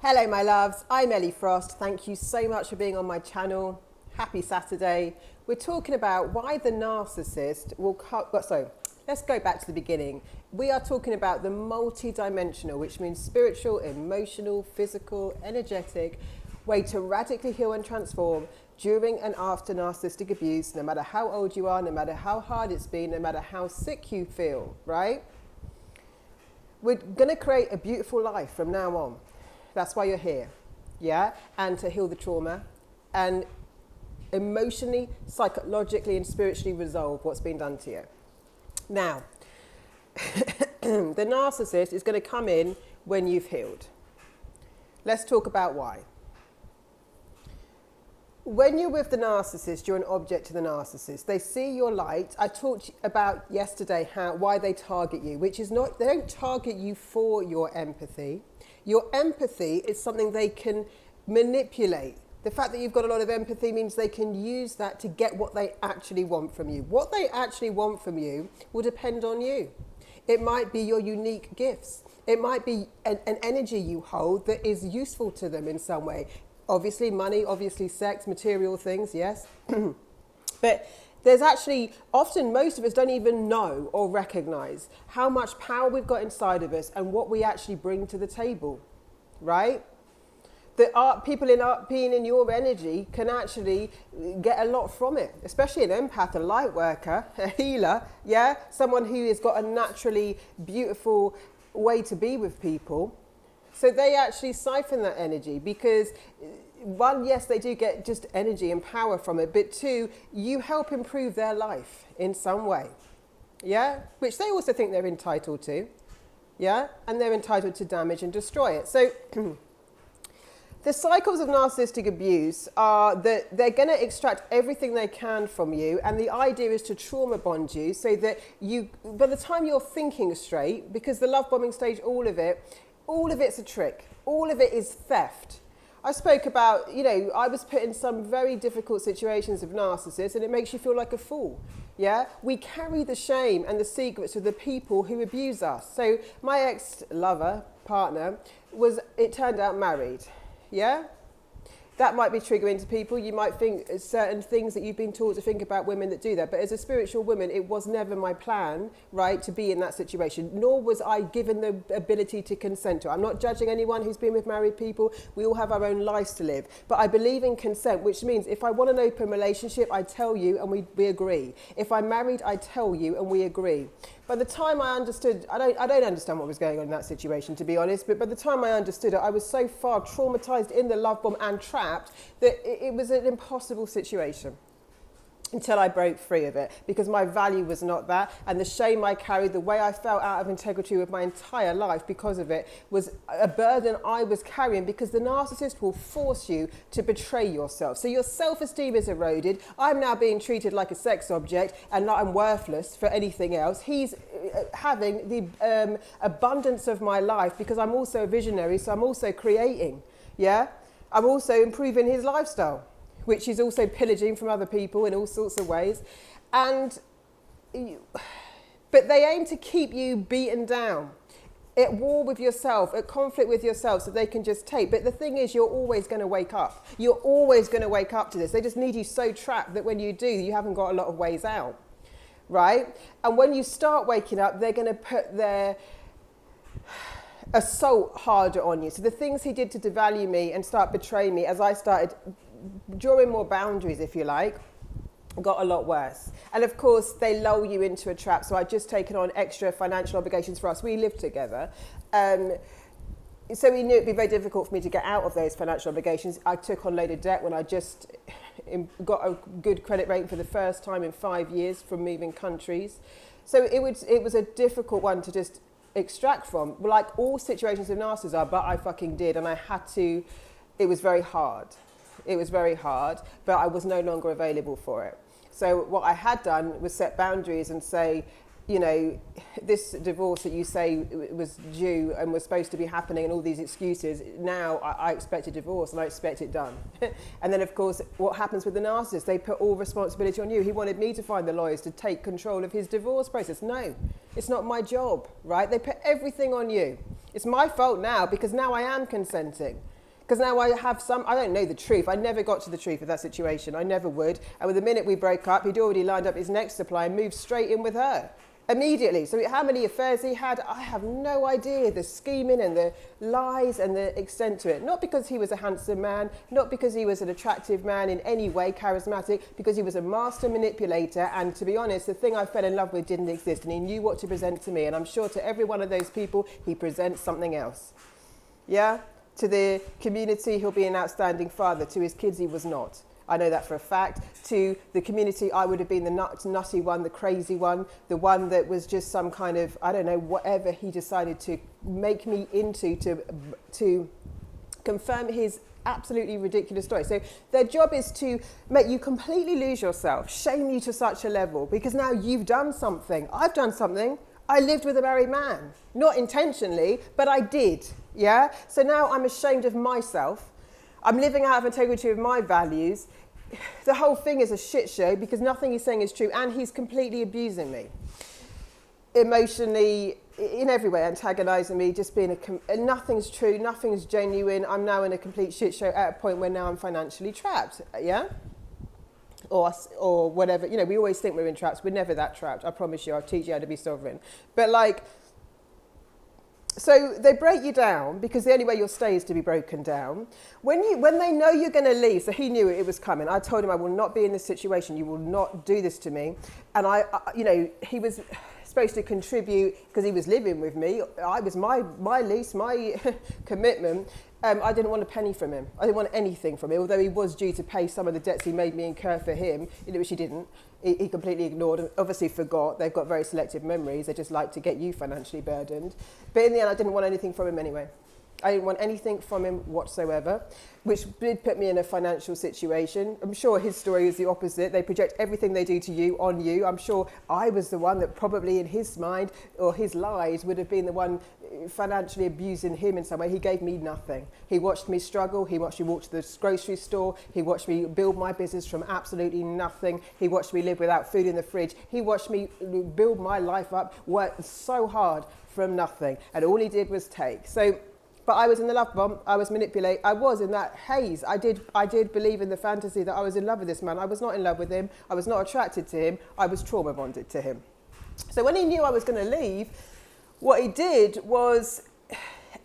Hello my loves, I'm Ellie Frost. Thank you so much for being on my channel. Happy Saturday. We're talking about why the narcissist will let's go back to the beginning. We are talking about the multi-dimensional, which means spiritual, emotional, physical, energetic way to radically heal and transform during and after narcissistic abuse, no matter how old you are, no matter how hard it's been, no matter how sick you feel, right? We're going to create a beautiful life from now on. That's why you're here, yeah? And to heal the trauma and emotionally, psychologically and spiritually resolve what's been done to you. Now, the narcissist is going to come in when you've healed. Let's talk about why. When you're with the narcissist, you're an object to the narcissist. They see your light. I talked about yesterday why they target you, which is not, they don't target you for your empathy. Your empathy is something they can manipulate. The fact that you've got a lot of empathy means they can use that to get what they actually want from you. What they actually want from you will depend on you. It might be your unique gifts. It might be an energy you hold that is useful to them in some way. Obviously money, obviously sex, material things, yes. But there's actually, often most of us don't even know or recognize how much power we've got inside of us and what we actually bring to the table, right? People being in your energy can actually get a lot from it, especially an empath, a light worker, a healer, yeah? Someone who has got a naturally beautiful way to be with people. So they actually siphon that energy because, one, yes, they do get just energy and power from it, but two, you help improve their life in some way, yeah? Which they also think they're entitled to, yeah? And they're entitled to damage and destroy it. So the cycles of narcissistic abuse are that they're going to extract everything they can from you, and the idea is to trauma bond you so that you, by the time you're thinking straight, because the love bombing stage, all of it's a trick. All of it is theft. I spoke about, I was put in some very difficult situations with narcissists, and it makes you feel like a fool. Yeah, we carry the shame and the secrets of the people who abuse us. So my ex-lover, partner, it turned out married. Yeah? That might be triggering to people. You might think certain things that you've been taught to think about women that do that. But as a spiritual woman, it was never my plan, right, to be in that situation. Nor was I given the ability to consent to it. I'm not judging anyone who's been with married people. We all have our own lives to live. But I believe in consent, which means if I want an open relationship, I tell you and we agree. If I'm married, I tell you and we agree. By the time I understood, I don't understand what was going on in that situation, to be honest, but by the time I understood it, I was so far traumatized in the love bomb and trapped that it was an impossible situation until I broke free of it, because my value was not that, and the shame I carried, the way I felt out of integrity with my entire life because of it, was a burden I was carrying, because the narcissist will force you to betray yourself. So your self-esteem is eroded. I'm now being treated like a sex object and that I'm worthless for anything else. He's having the abundance of my life because I'm also a visionary, so I'm also creating, yeah? I'm also improving his lifestyle, which is also pillaging from other people in all sorts of ways. But they aim to keep you beaten down, at war with yourself, at conflict with yourself, so they can just take. But the thing is, you're always going to wake up. You're always going to wake up to this. They just need you so trapped that when you do, you haven't got a lot of ways out, right? And when you start waking up, they're going to put their assault harder on you. So the things he did to devalue me and start betraying me as I started drawing more boundaries, if you like, got a lot worse. And of course, they lull you into a trap. So I'd just taken on extra financial obligations for us. We lived together. So we knew it'd be very difficult for me to get out of those financial obligations. I took on a load of debt when I just got a good credit rating for the first time in 5 years from moving countries. So it was a difficult one to just extract from, like all situations with narcissists are, but I fucking did, and I had to. It was very hard. It was very hard, but I was no longer available for it. So what I had done was set boundaries and say, this divorce that you say was due and was supposed to be happening and all these excuses, now I expect a divorce and I expect it done. And then, of course, what happens with the narcissist? They put all responsibility on you. He wanted me to find the lawyers to take control of his divorce process. No, it's not my job, right? They put everything on you. It's my fault now because now I am consenting. Because now I don't know the truth. I never got to the truth of that situation. I never would. And with the minute we broke up, he'd already lined up his next supply and moved straight in with her. Immediately. So how many affairs he had, I have no idea. The scheming and the lies and the extent to it. Not because he was a handsome man, not because he was an attractive man in any way, charismatic, because he was a master manipulator. And to be honest, the thing I fell in love with didn't exist. And he knew what to present to me. And I'm sure to every one of those people, he presents something else. Yeah? To the community, he'll be an outstanding father. To his kids, he was not. I know that for a fact. To the community, I would have been the nutty one, the crazy one, the one that was just some kind of, I don't know, whatever he decided to make me into to confirm his absolutely ridiculous story. So their job is to make you completely lose yourself, shame you to such a level, because now you've done something. I've done something. I lived with a married man. Not intentionally, but I did. Yeah? So now I'm ashamed of myself. I'm living out of integrity with my values. The whole thing is a shit show because nothing he's saying is true, and he's completely abusing me. Emotionally, in every way, antagonising me, just being nothing's true, nothing's genuine. I'm now in a complete shit show at a point where now I'm financially trapped. Yeah? Or whatever. You know, we always think we're in traps. We're never that trapped. I promise you. I'll teach you how to be sovereign. But like, so they break you down because the only way you'll stay is to be broken down. When they know you're going to leave, so he knew it was coming. I told him I will not be in this situation. You will not do this to me. And he was supposed to contribute because he was living with me. I was my lease, my commitment. I didn't want a penny from him. I didn't want anything from him, although he was due to pay some of the debts he made me incur for him, which he didn't. He completely ignored and obviously forgot. They've got very selective memories. They just like to get you financially burdened. But in the end, I didn't want anything from him anyway. I didn't want anything from him whatsoever, which did put me in a financial situation. I'm sure his story is the opposite. They project everything they do to you on you. I'm sure I was the one that probably in his mind or his lies would have been the one financially abusing him in some way. He gave me nothing. He watched me struggle. He watched me walk to the grocery store. He watched me build my business from absolutely nothing. He watched me live without food in the fridge. He watched me build my life up, work so hard from nothing. And all he did was take. But I was in the love bomb. I was manipulated. I was in that haze. I did believe in the fantasy that I was in love with this man. I was not in love with him. I was not attracted to him. I was trauma bonded to him. So when he knew I was going to leave, what he did was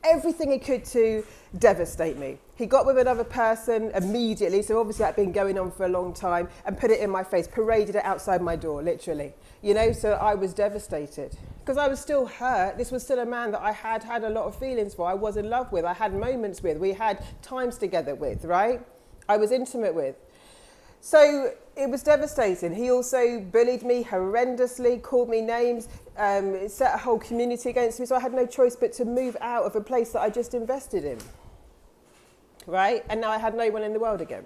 everything he could to devastate me. He got with another person immediately, so obviously that had been going on for a long time, and put it in my face, paraded it outside my door, literally. You know, so I was devastated. Because I was still hurt. This was still a man that I had a lot of feelings for. I was in love with. I had moments with. We had times together with, right? I was intimate with. So it was devastating. He also bullied me horrendously, called me names, set a whole community against me. So I had no choice but to move out of a place that I just invested in, right? And now I had no one in the world again,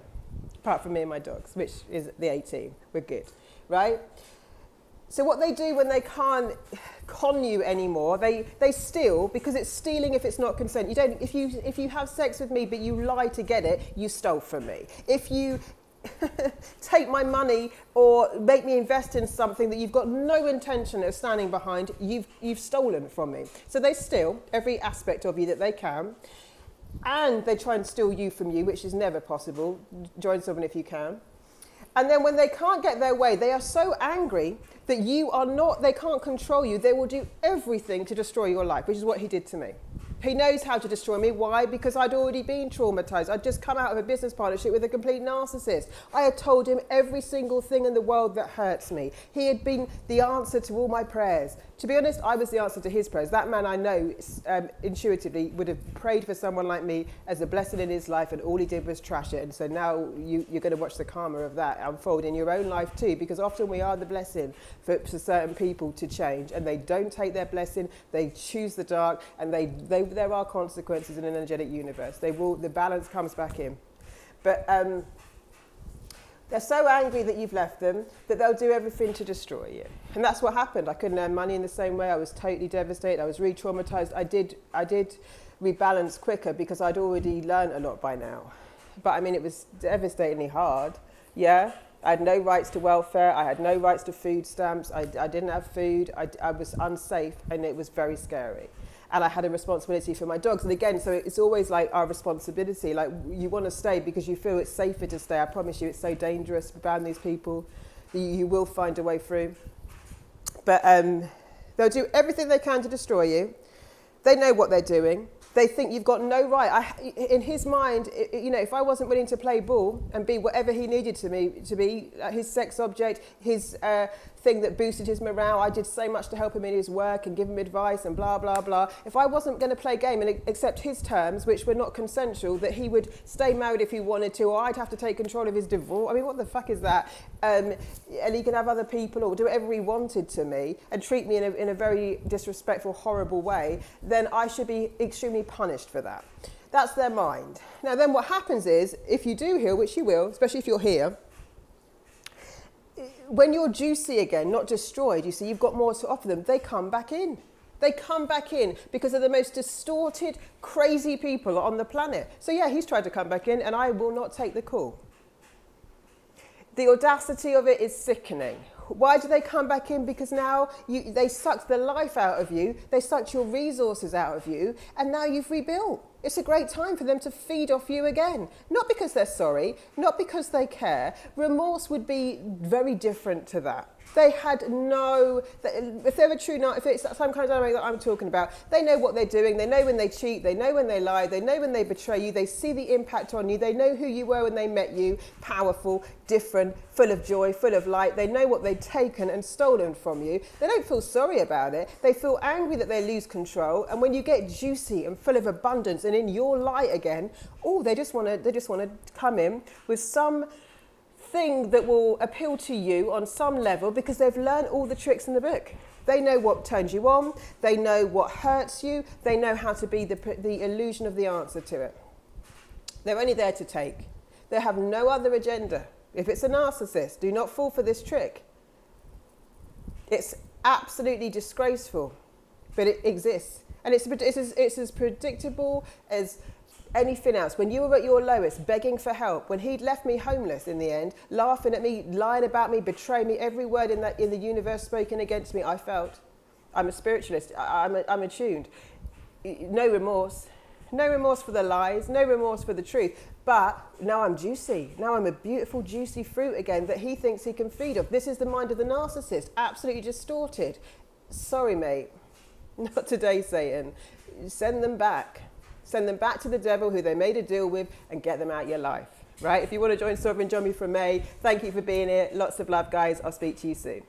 apart from me and my dogs, which is the 18. We're good, right? So what they do when they can't con you anymore, they steal, because it's stealing if it's not consent. You don't, if you have sex with me but you lie to get it, you stole from me. If you take my money or make me invest in something that you've got no intention of standing behind, you've stolen from me. So they steal every aspect of you that they can, and they try and steal you from you, which is never possible. Join someone if you can. And then when they can't get their way, they are so angry that they can't control you. They will do everything to destroy your life, which is what he did to me. He knows how to destroy me. Why? Because I'd already been traumatized. I'd just come out of a business partnership with a complete narcissist. I had told him every single thing in the world that hurts me. He had been the answer to all my prayers. To be honest, I was the answer to his prayers. That man I know intuitively would have prayed for someone like me as a blessing in his life, and all he did was trash it. And so now you're going to watch the karma of that unfold in your own life too, because often we are the blessing for certain people to change, and they don't take their blessing, they choose the dark, and there are consequences in an energetic universe. The balance comes back in. But they're so angry that you've left them that they'll do everything to destroy you. And that's what happened. I couldn't earn money in the same way. I was totally devastated. I was re-traumatized. I did rebalance quicker because I'd already learned a lot by now. But I mean, it was devastatingly hard. Yeah. I had no rights to welfare. I had no rights to food stamps. I didn't have food. I was unsafe, and it was very scary. and I had a responsibility for my dogs. And again, so it's always like our responsibility. Like, you want to stay because you feel it's safer to stay. I promise you, it's so dangerous around these people. You will find a way through. But they'll do everything they can to destroy you. They know what they're doing. They think you've got no right. In his mind, if I wasn't willing to play ball and be whatever he needed to be, his sex object, his thing that boosted his morale, I did so much to help him in his work and give him advice and blah, blah, blah. If I wasn't going to play game and accept his terms, which were not consensual, that he would stay married if he wanted to, or I'd have to take control of his divorce. I mean, what the fuck is that? And he could have other people or do whatever he wanted to me and treat me in a very disrespectful, horrible way, then I should be extremely punished for that. That's their mind. Now, then what happens is, if you do heal, which you will, especially if you're here, when you're juicy again, not destroyed, you see, you've got more to offer them, they come back in. They come back in because they're the most distorted, crazy people on the planet. So yeah, he's tried to come back in and I will not take the call. The audacity of it is sickening. Why do they come back in? Because now they sucked the life out of you, they sucked your resources out of you, and now you've rebuilt. It's a great time for them to feed off you again. Not because they're sorry, not because they care. Remorse would be very different to that. They had no, if they're a true, if it's some kind of dynamic that I'm talking about, they know what they're doing, they know when they cheat, they know when they lie, they know when they betray you, they see the impact on you, they know who you were when they met you, powerful, different, full of joy, full of light, they know what they'd taken and stolen from you. They don't feel sorry about it, they feel angry that they lose control, and when you get juicy and full of abundance and in your light again, they just want to come in with some thing that will appeal to you on some level because they've learned all the tricks in the book. They know what turns you on, they know what hurts you, they know how to be the illusion of the answer to it. They're only there to take. They have no other agenda. If it's a narcissist, do not fall for this trick. It's absolutely disgraceful, but it exists. And it's as predictable as anything else. When you were at your lowest, begging for help, when he'd left me homeless in the end, laughing at me, lying about me, betraying me, every word in the universe spoken against me, I felt. I'm a spiritualist. I'm attuned. No remorse. No remorse for the lies, no remorse for the truth. But now I'm juicy. Now I'm a beautiful, juicy fruit again that he thinks he can feed off. This is the mind of the narcissist, absolutely distorted. Sorry, mate. Not today, Satan. Send them back. Send them back to the devil who they made a deal with and get them out of your life, right? If you want to join Sovereign Johnny from May, thank you for being here. Lots of love, guys. I'll speak to you soon.